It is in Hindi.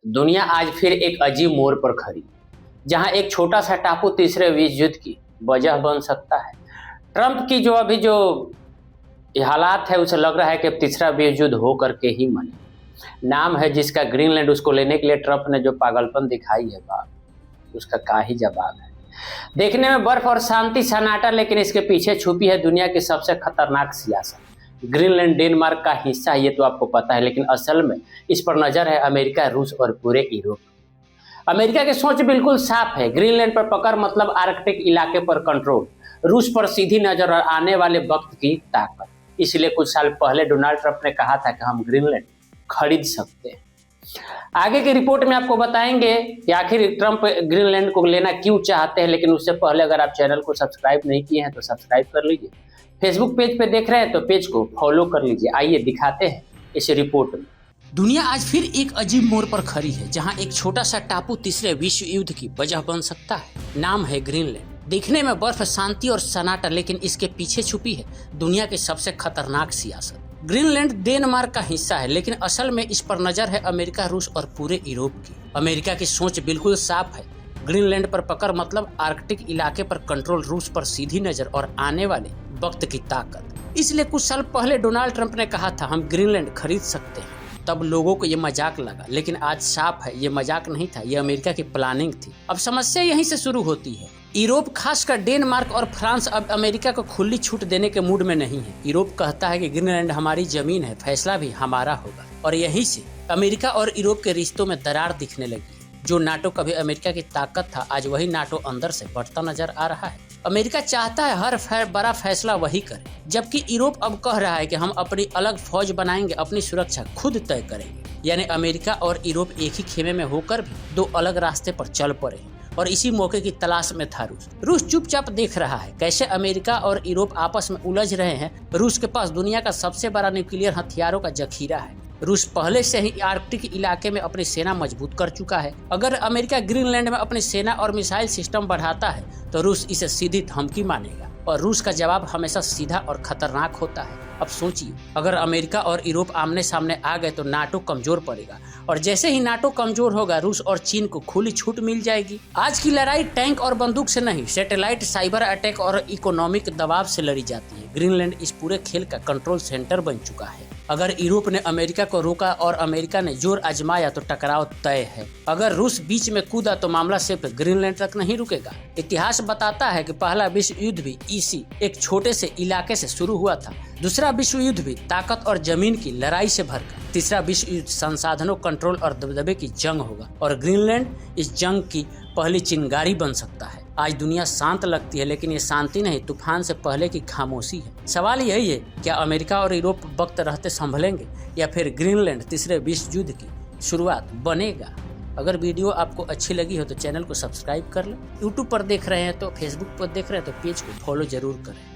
दुनिया आज फिर एक अजीब मोड़ पर खड़ी, जहां एक छोटा सा टापू तीसरे विश्व युद्ध की वजह बन सकता है। ट्रंप की जो अभी जो हालात है, उसे लग रहा है कि अब तीसरा विश्व युद्ध हो करके ही मने। नाम है जिसका ग्रीनलैंड, उसको लेने के लिए ट्रंप ने जो पागलपन दिखाई है, बाप, उसका क्या ही जवाब है। देखने में बर्फ और शांति सन्नाटा, लेकिन इसके पीछे छुपी है दुनिया की सबसे खतरनाक सियासत। ग्रीनलैंड डेनमार्क का हिस्सा है, ये तो आपको पता है, लेकिन असल में इस पर नजर है अमेरिका, रूस और पूरे यूरोप। अमेरिका की सोच बिल्कुल साफ है, ग्रीनलैंड पर पकड़ मतलब आर्कटिक इलाके पर कंट्रोल, रूस पर सीधी नजर और आने वाले वक्त की ताकत। इसलिए कुछ साल पहले डोनाल्ड ट्रंप ने कहा था कि हम ग्रीनलैंड खरीद सकते हैं। आगे की रिपोर्ट में आपको बताएंगे कि आखिर ट्रंप ग्रीनलैंड को लेना क्यों चाहते हैं, लेकिन उससे पहले अगर आप चैनल को सब्सक्राइब नहीं किए हैं तो सब्सक्राइब कर लीजिए। फेसबुक पेज पे देख रहे हैं तो पेज को फॉलो कर लीजिए। आइए दिखाते हैं इस रिपोर्ट में। दुनिया आज फिर एक अजीब मोड़ पर खड़ी है, जहां एक छोटा सा टापू तीसरे विश्व युद्ध की वजह बन सकता है। नाम है ग्रीनलैंड। दिखने में बर्फ, शांति और सन्नाटा, लेकिन इसके पीछे छुपी है दुनिया की सबसे खतरनाक सियासत। ग्रीनलैंड डेनमार्क का हिस्सा है, लेकिन असल में इस पर नजर है अमेरिका, रूस और पूरे यूरोप की। अमेरिका की सोच बिल्कुल साफ है, ग्रीनलैंड पर पकड़ मतलब आर्कटिक इलाके पर कंट्रोल, रूस पर सीधी नजर और आने वाले वक्त की ताकत। इसलिए कुछ साल पहले डोनाल्ड ट्रंप ने कहा था हम ग्रीनलैंड खरीद सकते हैं। तब लोगों को ये मजाक लगा, लेकिन आज साफ है ये मजाक नहीं था, ये अमेरिका की प्लानिंग थी। अब समस्या यहीं से शुरू होती है। यूरोप, खासकर डेनमार्क और फ्रांस, अब अमेरिका को खुली छूट देने के मूड में नहीं है। यूरोप कहता है कि ग्रीनलैंड हमारी जमीन है, फैसला भी हमारा होगा। और यहीं से अमेरिका और यूरोप के रिश्तों में दरार दिखने लगी। जो नाटो कभी अमेरिका की ताकत था, आज वही नाटो अंदर से बढ़ता नजर आ रहा है। अमेरिका चाहता है हर बड़ा फैसला वही करे, जबकि यूरोप अब कह रहा है कि हम अपनी अलग फौज बनाएंगे, अपनी सुरक्षा खुद तय करेंगे। यानी अमेरिका और यूरोप एक ही खेमे में होकर भी दो अलग रास्ते पर चल पड़े हैं। और इसी मौके की तलाश में था रूस। रूस चुपचाप देख रहा है कैसे अमेरिका और यूरोप आपस में उलझ रहे हैं। रूस के पास दुनिया का सबसे बड़ा न्यूक्लियर हथियारों का जखीरा है। रूस पहले से ही आर्कटिक इलाके में अपनी सेना मजबूत कर चुका है। अगर अमेरिका ग्रीनलैंड में अपनी सेना और मिसाइल सिस्टम बढ़ाता है तो रूस इसे सीधी धमकी मानेगा, और रूस का जवाब हमेशा सीधा और खतरनाक होता है। अब सोचिए, अगर अमेरिका और यूरोप आमने सामने आ गए तो नाटो कमजोर पड़ेगा, और जैसे ही नाटो कमजोर होगा रूस और चीन को खुली छूट मिल जाएगी। आज की लड़ाई टैंक और बंदूक से नहीं, सैटेलाइट, साइबर अटैक और इकोनॉमिक दबाव से लड़ी जाती है। ग्रीनलैंड इस पूरे खेल का कंट्रोल सेंटर बन चुका है। अगर यूरोप ने अमेरिका को रोका और अमेरिका ने जोर आजमाया तो टकराव तय है। अगर रूस बीच में कूदा तो मामला सिर्फ ग्रीनलैंड तक नहीं रुकेगा। इतिहास बताता है कि पहला विश्व युद्ध भी इसी एक छोटे से इलाके से शुरू हुआ था। दूसरा विश्व युद्ध भी ताकत और जमीन की लड़ाई से भरकर। तीसरा विश्व युद्ध संसाधनों, कंट्रोल और दबदबे की जंग होगा, और ग्रीनलैंड इस जंग की पहली चिंगारी बन सकता है। आज दुनिया शांत लगती है, लेकिन ये शांति नहीं, तूफान से पहले की खामोशी है। सवाल यही है, क्या अमेरिका और यूरोप वक्त रहते संभलेंगे, या फिर ग्रीनलैंड तीसरे विश्व युद्ध की शुरुआत बनेगा। अगर वीडियो आपको अच्छी लगी हो तो चैनल को सब्सक्राइब कर लें। यूट्यूब पर देख रहे हैं तो, फेसबुक पर देख रहे हैं तो पेज को फॉलो जरूर करें।